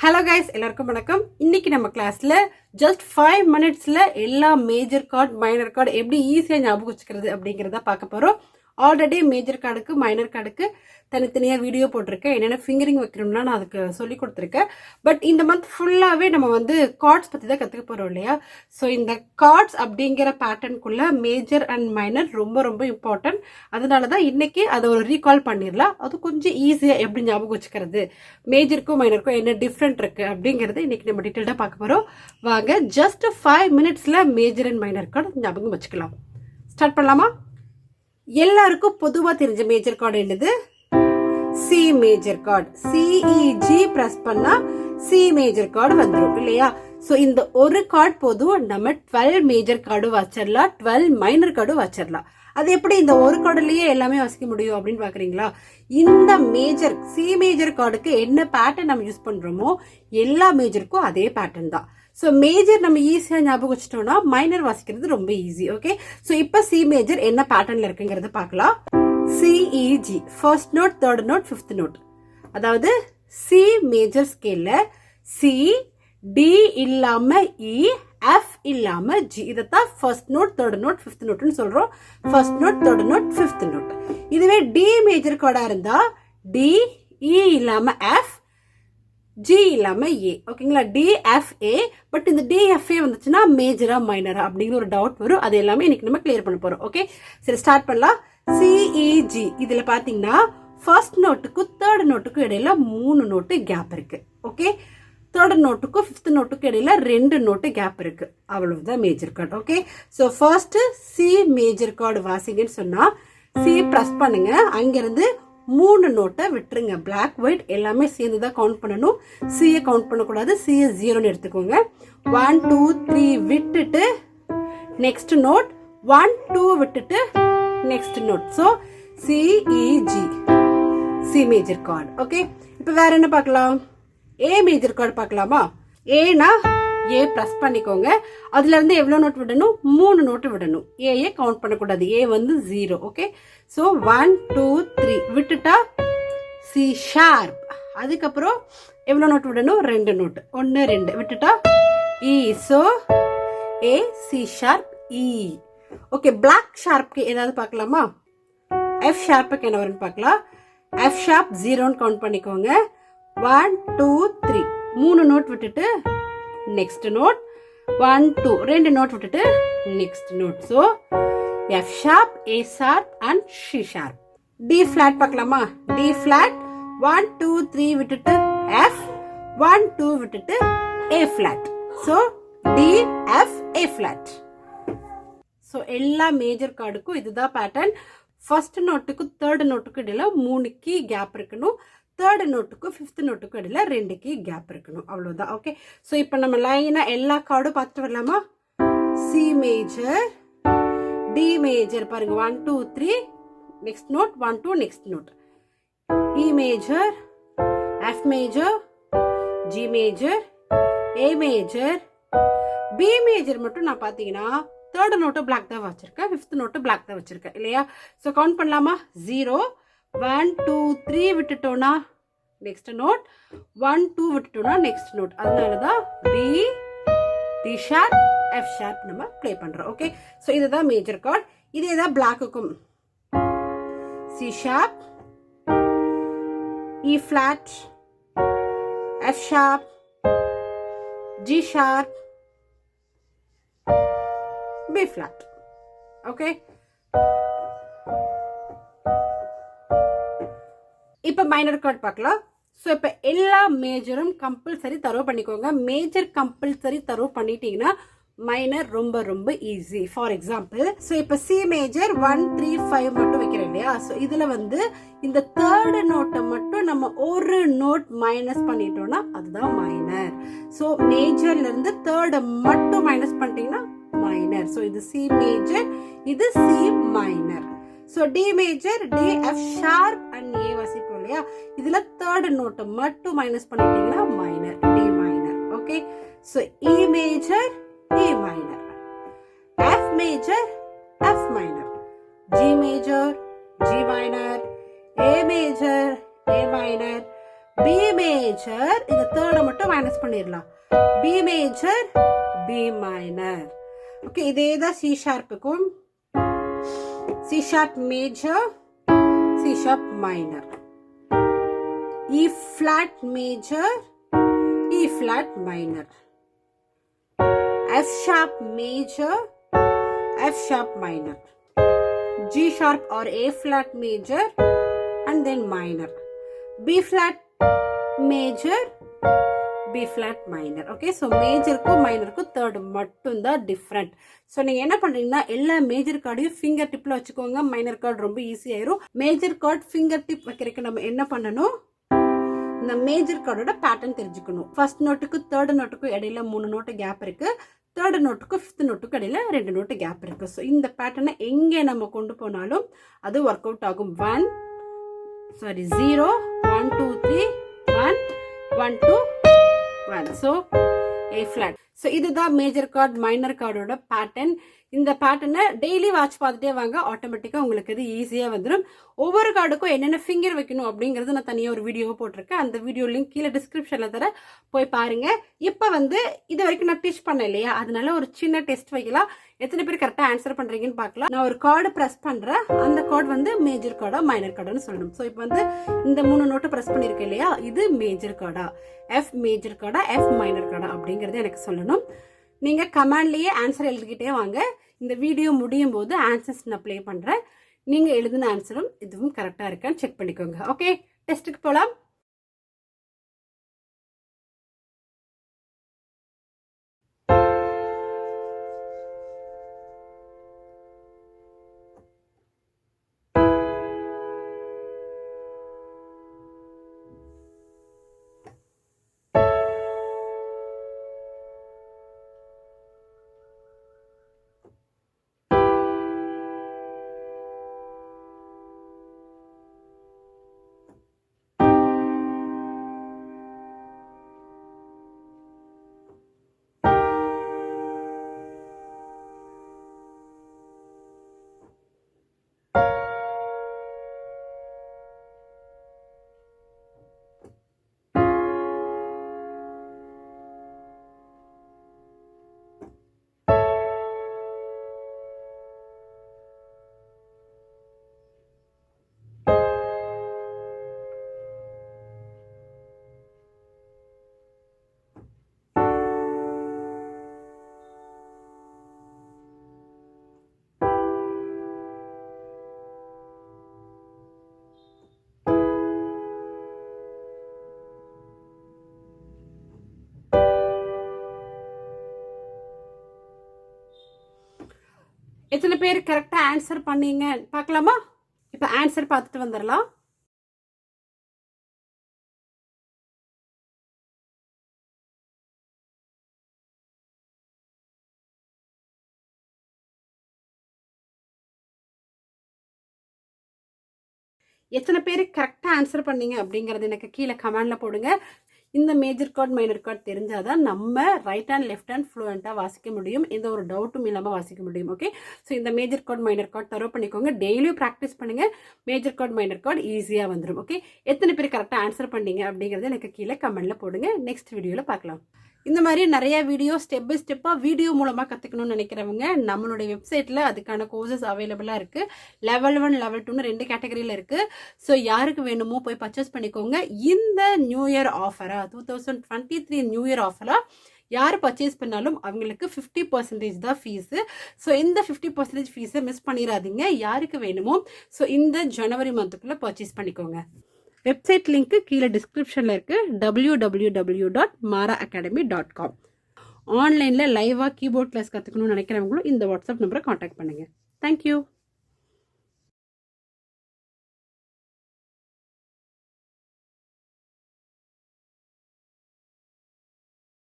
Hello guys, எல்லாருக்கும் வணக்கம். இன்னைக்கு நம்ம கிளாஸ்ல ஜஸ்ட் 5 minutesல எல்லா மேஜர் கார்டு மைனர் கார்டு எப்படி ஈஸியா ஞாபகம் வச்சுக்கிறது அப்படிங்கறத பார்க்க போறோம். ஆல்ரெடி மேஜர் கார்டுக்கு மைனர் கார்டுக்கு தனித்தனியா வீடியோ போட்டிருக்கேன். என்னென்ன ஃபிங்கரிங் வைக்கணும்னா நான் அதுக்கு சொல்லி கொடுத்துருக்கேன். பட் இந்த மந்த் ஃபுல்லாவே நம்ம வந்து கார்ட்ஸ் பத்தி தான் கத்துக்க போறோம் இல்லையா? ஸோ இந்த கார்ட்ஸ் அப்படிங்கிற பேட்டர்னுக்குள்ள மேஜர் அண்ட் மைனர் ரொம்ப ரொம்ப இம்பார்ட்டன்ட். அதனாலதான் இன்னைக்கு அதை ஒரு ரீகால் பண்ணிடலாம். அது கொஞ்சம் ஈஸியா எப்படி ஞாபகம் வச்சுக்கிறது, மேஜருக்கும் மைனருக்கும் என்ன டிஃப்ரெண்ட் இருக்கு அப்படிங்கறது இன்னைக்கு நம்ம டீட்டெயில்டா பார்க்க போறோம். வாங்க, ஜஸ்ட் 5 minutesல மேஜர் அண்ட் மைனர் கார்டு ஞாபகம் வச்சுக்கலாம். ஸ்டார்ட் பண்ணலாமா? எல்லாருக்கும் பொதுவா தெரிஞ்ச மேஜர் கார்டு என்னது? C major chord. CEG press பண்ணா சி மேஜர் கார்டு வந்துடும் இல்லையா? சோ இந்த ஒரு கார்டு போதும், நம்ம 12 மேஜர் கார்டு வச்சிடலாம், 12 மைனர் கார்டு வச்சிடலாம். அது எப்படி இந்த ஒரு கார்டுலயே எல்லாமே வசிக்க முடியும் அப்படின்னு பாக்குறீங்களா? இந்த மேஜர் சி மேஜர் கார்டுக்கு என்ன பேட்டர்ன் நம்ம யூஸ் பண்றோமோ எல்லா மேஜருக்கும் அதே பேட்டர்ன் தான். ஸோ மேஜர் நம்ம ஈஸியா ஞாபகம் வச்சுட்டோம்னா மைனர் வாசிக்கிறது ரொம்ப ஈஸி. ஓகே, ஸோ இப்போ சி மேஜர் என்ன பேட்டர்ன்ல இருக்குங்கிறத பார்க்கலாம். C E G first note, third note, fifth note. அதாவது சி மேஜர் ஸ்கேல்ல சி, டி இல்லாம இ, எஃப் இல்லாம ஜி, இதைத்தான் first note, third note, fifth நோட்னு சொல்றோம். First note, third note, fifth note. இதுவே டி மேஜர் கார்டா இருந்தா டி, இ இல்லாம எஃப், ஜி இல்லாம ஏ. ஓகேங்களா? டிஎஃப்ஏ. பட் இந்த டிஎஃப்ஏ வந்துச்சுன்னா மேஜரா மைனரா அப்படிங்கிற ஒரு டவுட் வரும். அது எல்லாமே இன்னைக்கு நம்ம கிளியர் பண்ண போறோம். ஓகே, சரி ஸ்டார்ட் பண்ணலாம். சிஇஜி இதுல பாத்தீங்கன்னா ஃபர்ஸ்ட் நோட்டுக்கும் தேர்ட் நோட்டுக்கும் இடையில 3 நோட்டு கேப் இருக்கு. ஓகே, தேர்ட் நோட்டுக்கும் ஃபிஃப்த் நோட்டுக்கும் இடையில 2 நோட்டு கேப் இருக்கு. அவ்வளவுதான் major chord. Okay, so first C major chord வாசிங்கன்னு சொன்னா சி பிரஸ் பண்ணுங்க, அங்கிருந்து 3 நோட்டை விட்டுருங்க. பிளாக் ஒயிட் எல்லாமே சேர்ந்து தான் கவுண்ட் பண்ணணும். சியை கவுண்ட் பண்ணக்கூடாது. சியை 0ன்னு எடுத்துக்கோங்க. 1 2 3 விட்டுட்டு நெக்ஸ்ட் நோட், 1 2 விட்டுட்டு next note. So C E G C major chord. Okay, இப்போ வேற என்ன பார்க்கலாம்? ஏ மேஜர் கார்டு பார்க்கலாமா? ஏனா ஏ பிரஸ் பண்ணிக்கோங்க. அதுல இருந்து எவ்வளவு நோட் விடணும்? 3 நோட்டு விடணும். ஏ கவுண்ட் பண்ணக்கூடாது. ஏ வந்து 0. ஓகே, சோ 1 2 3 விட்டுட்டா சி ஷார்ப். அதுக்கப்புறம் எவ்வளவு நோட் விடணும்? 2 நோட்டு. 1 2 விட்டுட்டா E. So A C sharp E. Okay, black ஷார்ப்க்கு ஏதாவது பார்க்கலாமா? எஃப் ஷார்ப்புக்கு என்ன வரும்னு பார்க்கலாம். எஃப் ஷார்ப் 0ன்னு கவுண்ட் பண்ணிக்கோங்க. 1 2 3 3 நோட் விட்டுட்டு நெக்ஸ்ட் நோட், 1 2 2 நோட் விட்டுட்டு next note. So F sharp, A sharp and C sharp. D flat பார்க்கலாமா? D flat 1 2 3 விட்டுட்டு F, 1 2 விட்டுட்டு A flat. So D F A flat. So எல்லா மேஜர் கார்டுக்கும் இதுதான் pattern. First நோட்டுக்கு third நோட்டுக்கு இடையில 3 key gap இருக்கணும். Third நோட்டுக்கும் fifth நோட்டுக்கும் இடையில 2 கீ கேப் இருக்கணும். அவ்வளவுதான். ஓகே, ஸோ இப்போ நம்ம லைனா எல்லா கார்டும் பார்த்துட்டு வரலாமா? சி மேஜர், டி மேஜர் பாருங்க 1 2 3 next note, 1 2 next note. E major, F major, G major, A major, B major மட்டும் நான் பாத்தீங்கன்னா தேர்ட் நோட்டு பிளாக் தான் வச்சிருக்கேன், ஃபிஃப்த் நோட்டு பிளாக் தான் வச்சிருக்கேன் இல்லையா? ஸோ கவுண்ட் பண்ணலாமா? 0 1 2 3 விட்டுட்டோம்னா நெக்ஸ்ட் நோட், 1 2 விட்டுட்டோம்னா நெக்ஸ்ட் நோட். அதனாலதான் B, D sharp, F sharp நம்ம ப்ளே பண்றோம். ஓகே, ஸோ இதுதான் மேஜர் கார்டு. இதே தான் பிளாக்குக்கும். C sharp, E flat, F sharp, G sharp, B flat. Okay, இப்ப மைனர் கார்டு பார்க்கலாம். ஸோ இப்போ எல்லா மேஜரும் கம்பல்சரி தரவு பண்ணிக்கோங்க. மேஜர் கம்பல்சரி தரவு பண்ணிட்டீங்கன்னா மைனர் ரொம்ப ரொம்ப ஈஸி. ஃபார் எக்ஸாம்பிள், ஸோ இப்போ சி மேஜர் 1 3 5 மட்டும் வைக்கிறேன் இல்லையா? ஸோ இதுல வந்து இந்த தேர்ட் நோட்டை மட்டும் நம்ம ஒரு நோட் மைனஸ் பண்ணிட்டோம்னா அதுதான் மைனர். ஸோ மேஜர்ல இருந்து தேர்டை மட்டும் மைனஸ் பண்ணிட்டீங்கன்னா மைனர். ஸோ இது சி மேஜர், இது C minor. So D major, D F sharp and A வாசிப்போம் இல்லையா? இதுல தேர்ட் நோட்டை மட்டும் மைனஸ் பண்ணிட்டீங்கன்னா minor, D minor. Okay, so E major, E minor, F major, F minor, G major, G minor, A major, A minor, B major, இந்த தேர்டை மட்டும் minus பண்ணிடலாம். B major, B minor. Okay, இதே தான் C ஷார்ப்புக்கும். C sharp major, C sharp minor. E flat major, E flat minor. F sharp major, F sharp minor. G sharp or A flat major and then minor. B flat major, B flat minor. Okay, so major ko minor ko third மட்டும் தான் different. So நீங்க என்ன பண்றீங்கன்னா எல்லா major கார்டையும் finger டிப்ல வச்சுக்கோங்க. Minor card ரொம்ப easy ஆயிரும். Major card finger tip வைக்கிறதுக்கு நம்ம என்ன பண்ணணும், இந்த மேஜர் கார்டோட பேட்டர்ன் தெரிஞ்சுக்கணும். ஃபர்ஸ்ட் நோட்டுக்கு தேர்ட் நோட்டுக்கும் இடையில 3 நோட்டு கேப் இருக்கு. தேர்ட் நோட்டுக்கும் ஃபிஃப்த் நோட்டுக்கும் இடையில 2 நோட்டு கேப் இருக்கு. ஸோ இந்த பேட்டர்னை எங்கே நம்ம கொண்டு போனாலும் அது ஒர்க் அவுட் ஆகும். 0 1 2 3 1 1 2 1. So A flat. ஸோ இதுதான் மேஜர் கார்டு மைனர் கார்டோட பேட்டர்ன். இந்த பேட்டர்னை டெய்லி வாட்ச் பார்த்துட்டே வாங்க, ஆட்டோமேட்டிக்காக உங்களுக்கு இது ஈஸியாக வந்துடும். ஒவ்வொரு கார்டுக்கும் என்னென்ன ஃபிங்கர் வைக்கணும் அப்படிங்கிறது நான் தனியாக ஒரு வீடியோவை போட்டிருக்கேன். அந்த வீடியோ லிங்க் கீழே டிஸ்கிரிப்ஷனில் தர போய் பாருங்க. இப்போ இது வரைக்கும் நான் டீச் பண்ணேன் இல்லையா, அதனால ஒரு சின்ன டெஸ்ட் வைக்கலாம். எத்தனை பேர் கரெக்டாக ஆன்சர் பண்ணுறீங்கன்னு பார்க்கலாம். நான் ஒரு கார்டு ப்ரெஸ் பண்ணுறேன். அந்த கார்டு மேஜர் கார்டா மைனர் கார்டான்னு சொல்லணும். ஸோ இப்போ இந்த 3 நோட்டை ப்ரெஸ் பண்ணியிருக்கேன் இல்லையா, இது மேஜர் கார்டா, எஃப் மேஜர் கார்டா, எஃப் மைனர் கார்டா அப்படிங்கிறது எனக்கு சொல்லணும். நீங்கள் கமெண்ட்லேயே ஆன்சர் எழுதிக்கிட்டே வாங்க. இந்த வீடியோ முடியும் போது ஆன்சர்ஸ் நான் ப்ளே பண்ணுறேன். நீங்கள் எழுதின ஆன்சரும் இதுவும் கரெக்டாக இருக்கான்னு செக் பண்ணிக்கோங்க. ஓகே, டெஸ்ட்டுக்கு போகலாம். எத்தனை பேர் கரெக்டாக ஆன்சர் பண்ணீங்க பார்க்கலாமா? இப்போ ஆன்சர் பார்த்துட்டு வந்துடலாம். எத்தனை பேர் கரெக்டாக ஆன்சர் பண்ணீங்க அப்படிங்கிறது எனக்கு கீழே கமெண்ட்ல போடுங்க. இந்த மேஜர் கார்டு மைனர் கார்டு தெரிஞ்சாதான் நம்ம ரைட் ஹேண்ட் லெஃப்ட் ஹேண்ட் ஃப்ளூயண்ட்டாக வாசிக்க முடியும், எந்த ஒரு டவுட்டும் இல்லாமல் வாசிக்க முடியும். ஓகே, ஸோ இந்த மேஜர் கார்டு மைனர் கார்டு தரவு பண்ணிக்கோங்க. டெய்லியும் ப்ராக்டிஸ் பண்ணுங்க, மேஜர் கார்டு மைனர் கார்டு ஈஸியாக வந்துடும். ஓகே, எத்தனை பேர் கரெக்டாக ஆன்சர் பண்ணீங்க அப்படிங்கிறது எனக்கு கீழே கமெண்ட்ல போடுங்க. நெக்ஸ்ட் வீடியோவில் பார்க்கலாம். இந்த மாதிரி நிறைய வீடியோ ஸ்டெப் பை ஸ்டெப்பாக வீடியோ மூலமாக கற்றுக்கணும்னு நினைக்கிறவங்க நம்மளுடைய வெப்சைட்டில் அதுக்கான கோர்சஸ் அவைலபிளாக இருக்குது. லெவல் 1 லெவல் 2ன்னு 2 கேட்டகரியில் இருக்குது. ஸோ யாருக்கு வேணுமோ போய் பர்ச்சேஸ் பண்ணிக்கோங்க. இந்த நியூ இயர் ஆஃபராக 2023 நியூ இயர் ஆஃபராக யார் பர்ச்சேஸ் பண்ணாலும் அவங்களுக்கு 50% தான் ஃபீஸு. ஸோ இந்த 50% ஃபீஸை மிஸ் பண்ணிடாதீங்க. யாருக்கு வேணுமோ ஸோ இந்த ஜனவரி மந்த்துக்குள்ளே பர்ச்சேஸ் பண்ணிக்கோங்க. வெப்சைட் லிங்க்கு கீழே டிஸ்கிரிப்ஷனில் இருக்குது, www.maraacademy.com. ஆன்லைனில் லைவாக கீபோர்ட் கிளாஸ் கற்றுக்கணும்னு நினைக்கிறவங்களும் இந்த வாட்ஸ்அப் நம்பரை காண்டாக்ட் பண்ணுங்கள். தேங்க்யூ.